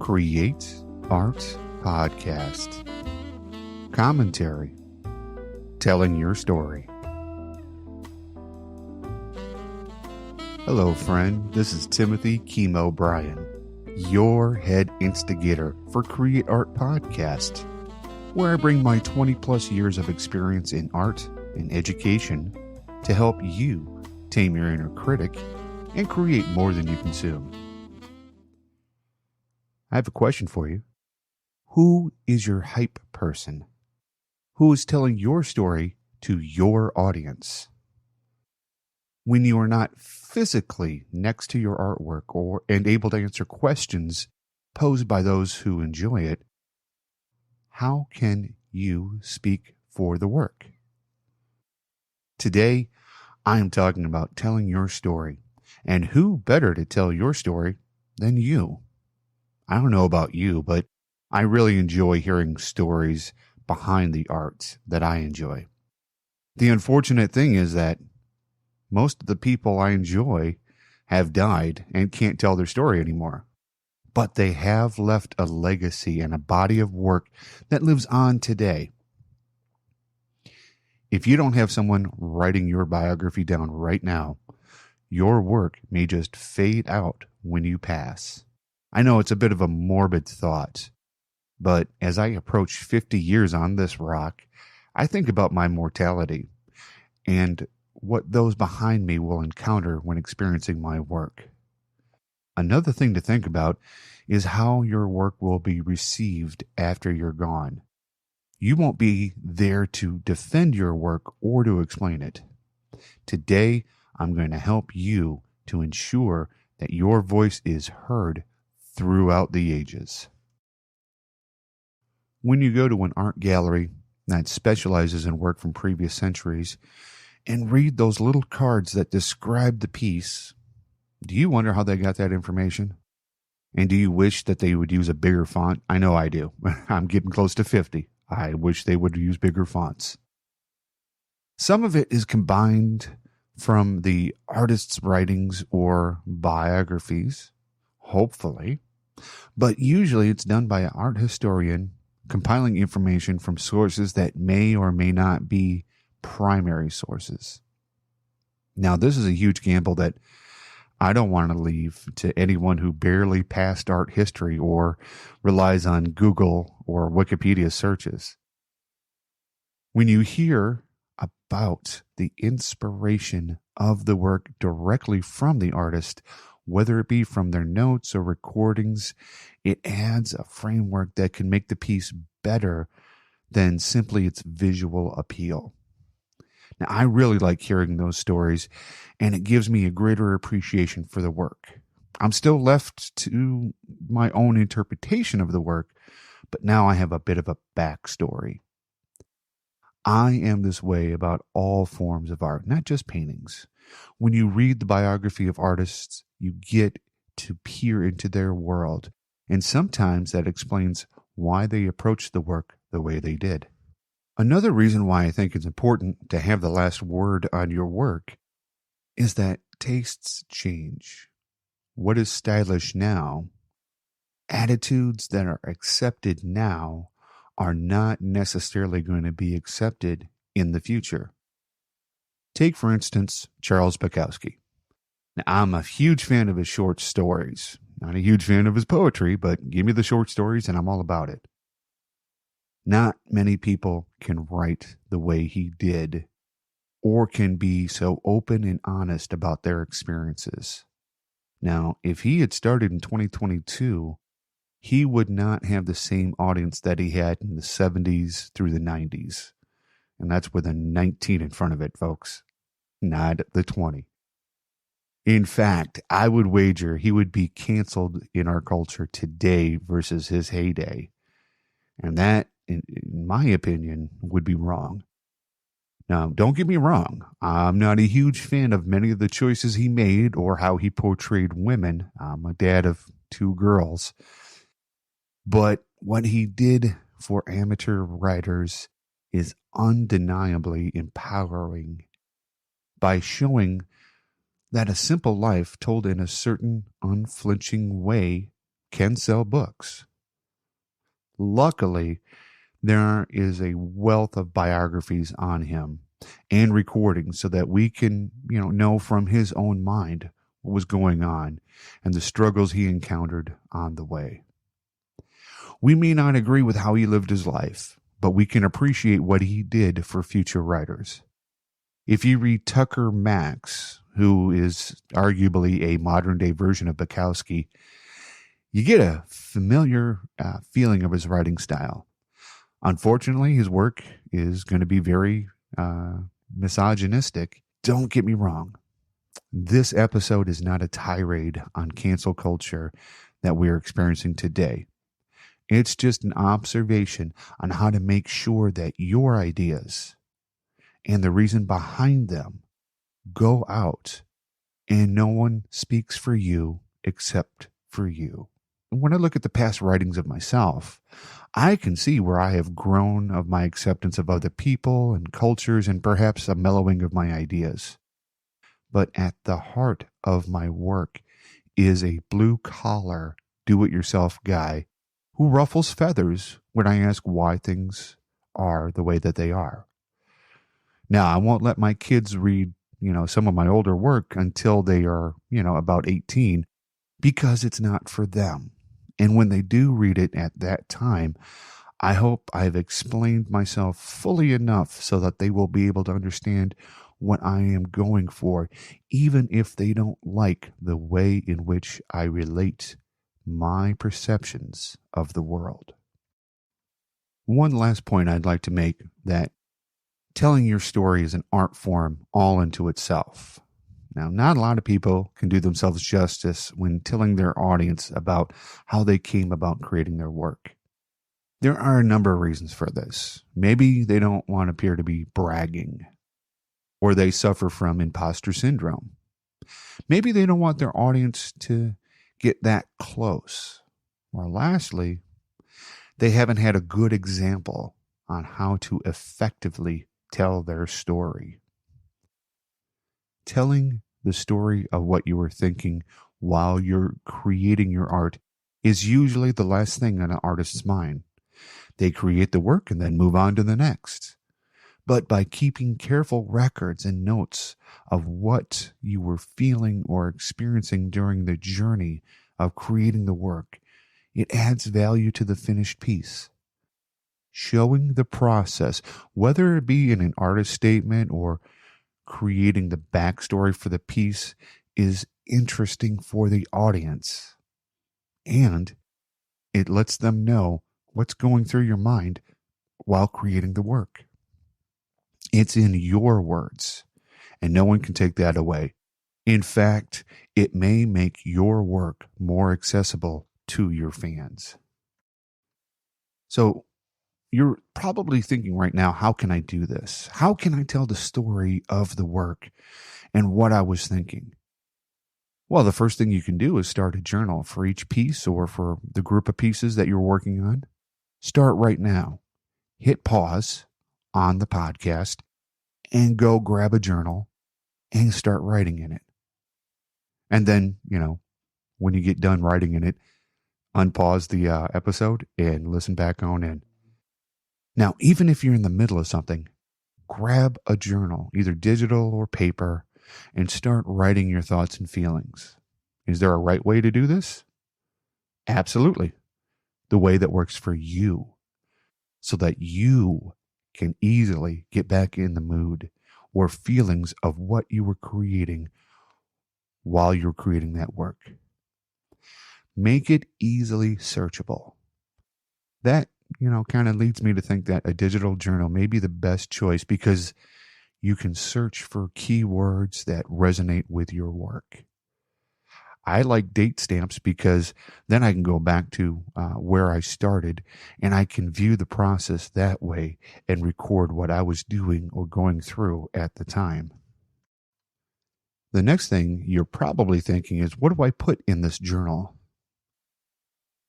Create Art Podcast. Commentary. Telling your story. Hello, friend. This is Timothy Chemo Bryan, your head instigator for Create Art Podcast, where I bring my 20 plus years of experience in art and education to help you tame your inner critic and create more than you consume. I have a question for you. Who is your hype person? Who is telling your story to your audience? When you are not physically next to your artwork and able to answer questions posed by those who enjoy it, how can you speak for the work? Today, I am talking about telling your story, and who better to tell your story than you? I don't know about you, but I really enjoy hearing stories behind the art that I enjoy. The unfortunate thing is that most of the people I enjoy have died and can't tell their story anymore. But they have left a legacy and a body of work that lives on today. If you don't have someone writing your biography down right now, your work may just fade out when you pass. I know it's a bit of a morbid thought, but as I approach 50 years on this rock, I think about my mortality and what those behind me will encounter when experiencing my work. Another thing to think about is how your work will be received after you're gone. You won't be there to defend your work or to explain it. Today, I'm going to help you to ensure that your voice is heard throughout the ages. When you go to an art gallery that specializes in work from previous centuries and read those little cards that describe the piece, do you wonder how they got that information? And do you wish that they would use a bigger font? I know I do. I'm getting close to 50. I wish they would use bigger fonts. Some of it is combined from the artist's writings or biographies, hopefully, but usually it's done by an art historian compiling information from sources that may or may not be primary sources. Now, this is a huge gamble that I don't want to leave to anyone who barely passed art history or relies on Google or Wikipedia searches. When you hear about the inspiration of the work directly from the artist, whether it be from their notes or recordings, it adds a framework that can make the piece better than simply its visual appeal. Now, I really like hearing those stories, and it gives me a greater appreciation for the work. I'm still left to my own interpretation of the work, but now I have a bit of a backstory. I am this way about all forms of art, not just paintings. When you read the biography of artists, you get to peer into their world, and sometimes that explains why they approached the work the way they did. Another reason why I think it's important to have the last word on your work is that tastes change. What is stylish now, attitudes that are accepted now are not necessarily going to be accepted in the future. Take, for instance, Charles Bukowski. Now, I'm a huge fan of his short stories. Not a huge fan of his poetry, but give me the short stories and I'm all about it. Not many people can write the way he did or can be so open and honest about their experiences. Now, if he had started in 2022, he would not have the same audience that he had in the 70s through the 90s. And that's with a 19 in front of it, folks, not the 20. In fact, I would wager he would be canceled in our culture today versus his heyday. And that, in my opinion, would be wrong. Now, don't get me wrong. I'm not a huge fan of many of the choices he made or how he portrayed women. I'm a dad of 2 girls. But what he did for amateur writers is undeniably empowering by showing that a simple life told in a certain unflinching way can sell books. Luckily, there is a wealth of biographies on him and recordings so that we can, know from his own mind what was going on and the struggles he encountered on the way. We may not agree with how he lived his life, but we can appreciate what he did for future writers. If you read Tucker Max, who is arguably a modern-day version of Bukowski, you get a familiar feeling of his writing style. Unfortunately, his work is going to be very misogynistic. Don't get me wrong. This episode is not a tirade on cancel culture that we are experiencing today. It's just an observation on how to make sure that your ideas and the reason behind them go out and no one speaks for you except for you. When I look at the past writings of myself, I can see where I have grown of my acceptance of other people and cultures and perhaps a mellowing of my ideas. But at the heart of my work is a blue-collar, do-it-yourself guy who ruffles feathers when I ask why things are the way that they are. Now, I won't let my kids read, some of my older work until they are, about 18, because it's not for them. And when they do read it at that time, I hope I've explained myself fully enough so that they will be able to understand what I am going for, even if they don't like the way in which I relate my perceptions of the world. One last point I'd like to make, that telling your story is an art form all into itself. Now, not a lot of people can do themselves justice when telling their audience about how they came about creating their work. There are a number of reasons for this. Maybe they don't want to appear to be bragging, or they suffer from imposter syndrome. Maybe they don't want their audience to get that close. Or lastly, they haven't had a good example on how to effectively tell their story. Telling the story of what you were thinking while you're creating your art is usually the last thing on an artist's mind. They create the work and then move on to the next. But by keeping careful records and notes of what you were feeling or experiencing during the journey of creating the work, it adds value to the finished piece. Showing the process, whether it be in an artist statement or creating the backstory for the piece, is interesting for the audience. And it lets them know what's going through your mind while creating the work. It's in your words, and no one can take that away. In fact, it may make your work more accessible to your fans. So you're probably thinking right now, how can I do this? How can I tell the story of the work and what I was thinking? Well, the first thing you can do is start a journal for each piece or for the group of pieces that you're working on. Start right now. Hit pause on the podcast and go grab a journal and start writing in it. And then, when you get done writing in it, unpause the episode and listen back on in. Now, even if you're in the middle of something, grab a journal, either digital or paper, and start writing your thoughts and feelings. Is there a right way to do this? Absolutely. The way that works for you, so that you can easily get back in the mood or feelings of what you were creating while you're creating that work. Make it easily searchable. That, kind of leads me to think that a digital journal may be the best choice because you can search for keywords that resonate with your work. I like date stamps because then I can go back to where I started and I can view the process that way and record what I was doing or going through at the time. The next thing you're probably thinking is, what do I put in this journal?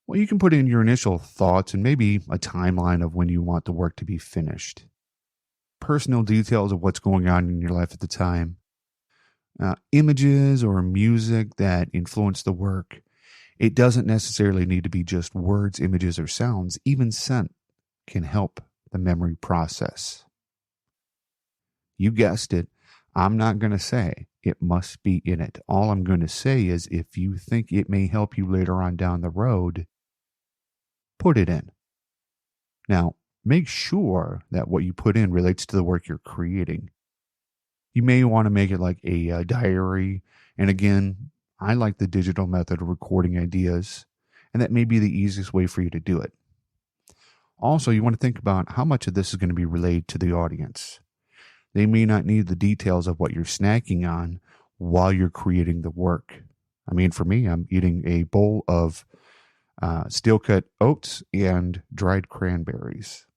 Well, you can put in your initial thoughts and maybe a timeline of when you want the work to be finished. Personal details of what's going on in your life at the time. Images or music that influence the work. It doesn't necessarily need to be just words, images, or sounds. Even scent can help the memory process. You guessed it. I'm not going to say it must be in it. All I'm going to say is if you think it may help you later on down the road, put it in. Now, make sure that what you put in relates to the work you're creating. You may want to make it like a diary. And again, I like the digital method of recording ideas, and that may be the easiest way for you to do it. Also, you want to think about how much of this is going to be relayed to the audience. They may not need the details of what you're snacking on while you're creating the work. I mean, for me, I'm eating a bowl of steel-cut oats and dried cranberries.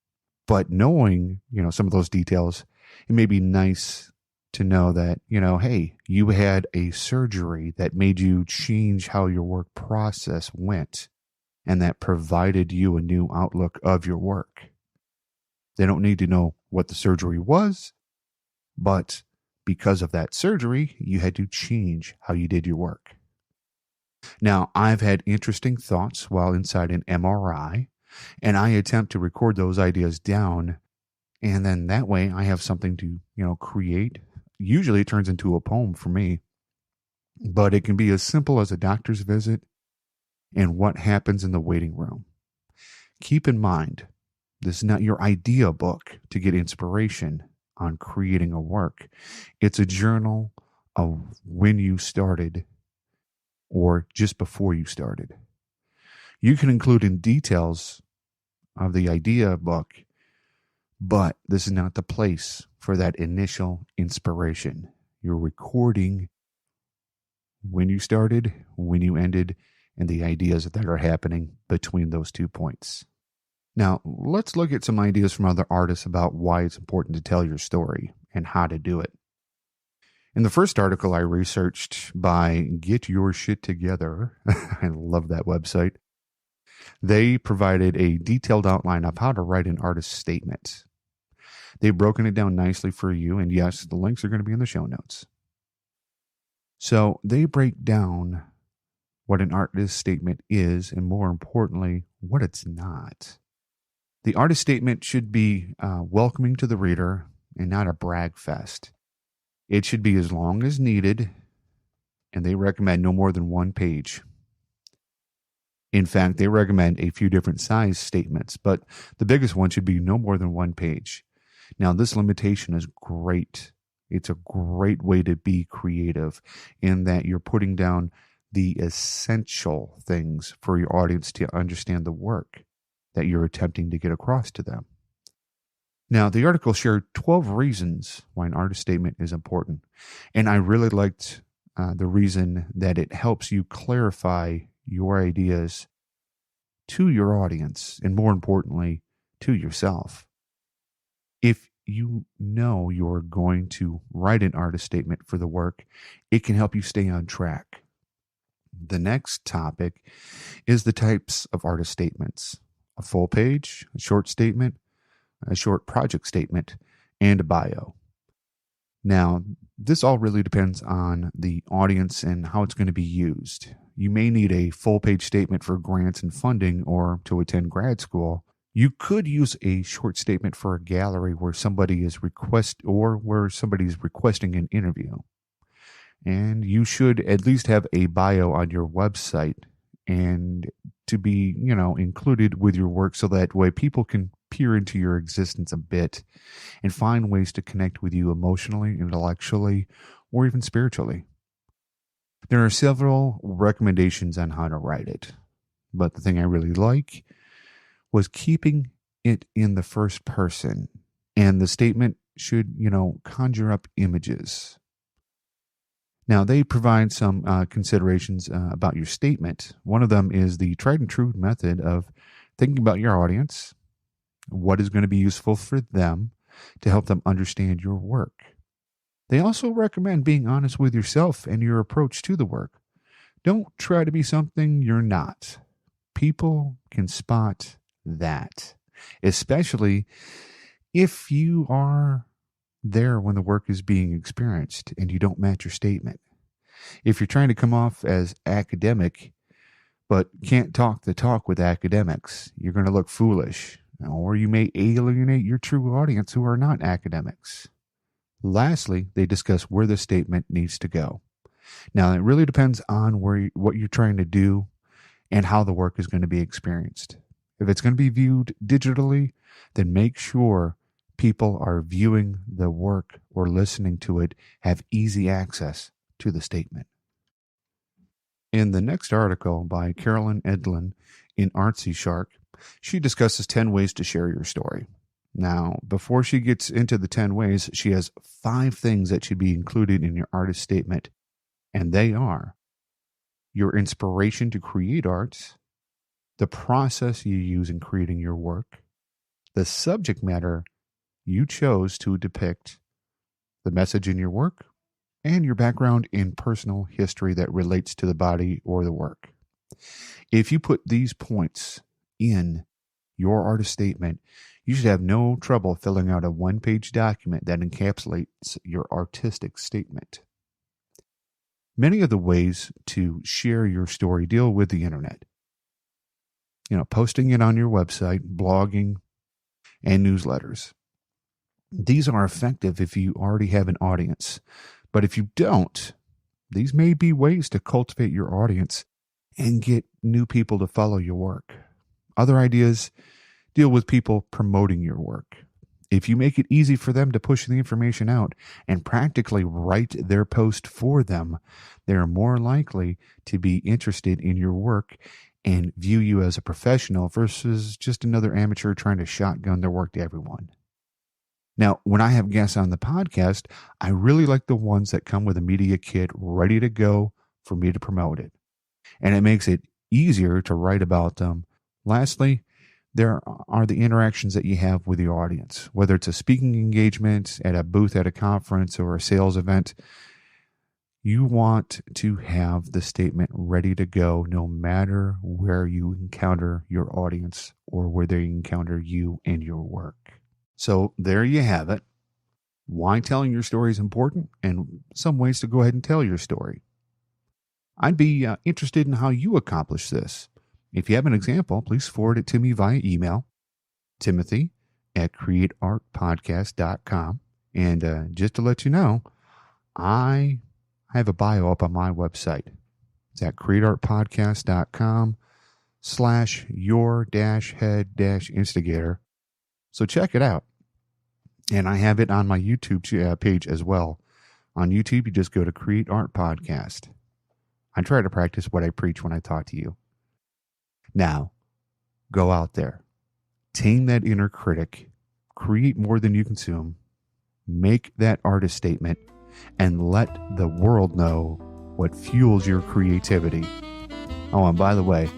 But knowing, some of those details, it may be nice to know that, hey, you had a surgery that made you change how your work process went, and that provided you a new outlook of your work. They don't need to know what the surgery was, but because of that surgery, you had to change how you did your work. Now, I've had interesting thoughts while inside an MRI, and I attempt to record those ideas down, and then that way I have something to, create. Usually it turns into a poem for me, but it can be as simple as a doctor's visit and what happens in the waiting room. Keep in mind, this is not your idea book to get inspiration on creating a work. It's a journal of when you started or just before you started. You can include in details of the idea book, but this is not the place for that initial inspiration. You're recording when you started, when you ended, and the ideas that are happening between those 2 points. Now, let's look at some ideas from other artists about why it's important to tell your story and how to do it. In the first article I researched by Get Your Shit Together, I love that website, they provided a detailed outline of how to write an artist statement. They've broken it down nicely for you, and yes, the links are going to be in the show notes. So they break down what an artist statement is, and more importantly, what it's not. The artist statement should be welcoming to the reader and not a brag fest. It should be as long as needed, and they recommend no more than 1 page. In fact, they recommend a few different size statements, but the biggest one should be no more than 1 page. Now, this limitation is great. It's a great way to be creative in that you're putting down the essential things for your audience to understand the work that you're attempting to get across to them. Now, the article shared 12 reasons why an artist statement is important, and I really liked the reason that it helps you clarify your ideas to your audience, and more importantly, to yourself. If you know you're going to write an artist statement for the work, it can help you stay on track. The next topic is the types of artist statements: a full page, a short statement, a short project statement, and a bio. Now, this all really depends on the audience and how it's going to be used. You may need a full-page statement for grants and funding or to attend grad school. You could use a short statement for a gallery where somebody is requesting an interview. And you should at least have a bio on your website and to be, included with your work so that way people can peer into your existence a bit and find ways to connect with you emotionally, intellectually, or even spiritually. There are several recommendations on how to write it, but the thing I really like was keeping it in the first person, and the statement should, conjure up images. Now, they provide some considerations about your statement. One of them is the tried and true method of thinking about your audience, what is going to be useful for them to help them understand your work. They also recommend being honest with yourself and your approach to the work. Don't try to be something you're not. People can spot that, especially if you are there when the work is being experienced and you don't match your statement. If you're trying to come off as academic, but can't talk the talk with academics. You're going to look foolish, or you may alienate your true audience who are not academics. Lastly, they discuss where the statement needs to go. Now, it really depends on what you're trying to do and how the work is going to be experienced. If it's going to be viewed digitally, then make sure people are viewing the work or listening to it have easy access to the statement. In the next article by Carolyn Edlin in Artsy Shark, she discusses 10 ways to share your story. Now, before she gets into the 10 ways, she has 5 things that should be included in your artist statement, and they are your inspiration to create art, the process you use in creating your work, the subject matter you chose to depict, the message in your work, and your background in personal history that relates to the body or the work. If you put these points in your artist statement, you should have no trouble filling out a one-page document that encapsulates your artistic statement. Many of the ways to share your story deal with the internet. Posting it on your website, blogging, and newsletters. These are effective if you already have an audience. But if you don't, these may be ways to cultivate your audience and get new people to follow your work. Other ideas deal with people promoting your work. If you make it easy for them to push the information out and practically write their post for them, they are more likely to be interested in your work and view you as a professional versus just another amateur trying to shotgun their work to everyone. Now, when I have guests on the podcast, I really like the ones that come with a media kit ready to go for me to promote it. And it makes it easier to write about them. Lastly, there are the interactions that you have with your audience, whether it's a speaking engagement at a booth at a conference or a sales event. You want to have the statement ready to go no matter where you encounter your audience or where they encounter you and your work. So there you have it. Why telling your story is important and some ways to go ahead and tell your story. I'd be interested in how you accomplish this. If you have an example, please forward it to me via email, timothy@createartpodcast.com. And just to let you know, I have a bio up on my website. It's at createartpodcast.com/your-head-instigator. So check it out. And I have it on my YouTube page as well. On YouTube, you just go to Create Art Podcast. I try to practice what I preach when I talk to you. Now, go out there. Tame that inner critic. Create more than you consume. Make that artist statement. And let the world know what fuels your creativity. Oh, and by the way,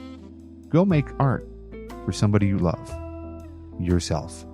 go make art for somebody you love. Yourself.